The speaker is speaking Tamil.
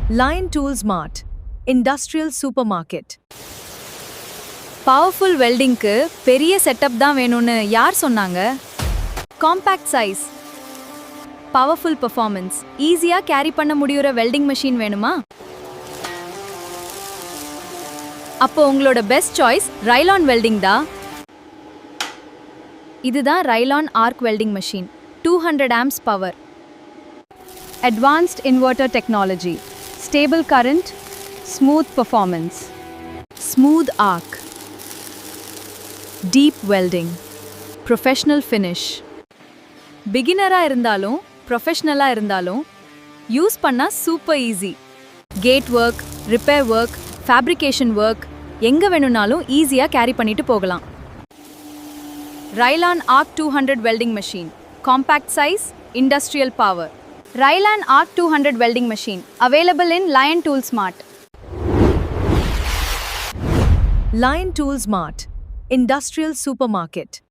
Lion Tools Mart, Industrial Supermarket. Powerful வெல்டிங்க்கு பெரிய செட்டப் தான் வேணும்னு யார் சொன்னாங்க? காம்பேக்ட் சைஸ், பவர்ஃபுல் பெர்ஃபார்மன்ஸ், ஈஸியா கேரி பண்ண முடியுற வெல்டிங் மெஷின் வேணுமா? அப்போ உங்களோட பெஸ்ட் சாய்ஸ் ரைலான் வெல்டிங் தான். இதுதான் ரைலான் arc welding machine. 200 amps power. Advanced Inverter Technology, stable current, smooth performance. Smooth arc, deep welding, professional finish. பிகினரா இருந்தாலும் ப்ரொஃபஷனலா இருந்தாலும் யூஸ் பண்ணா super easy. Gate work, repair work, fabrication work எங்க வேணும்னாலும் ஈஸியா கேரி பண்ணிட்டு போகலாம். Rilon ARC 200 welding machine, compact size, industrial power. Rilon ARC 200 welding machine, available in Lion Tools Mart. Lion Tools Mart, Industrial Supermarket.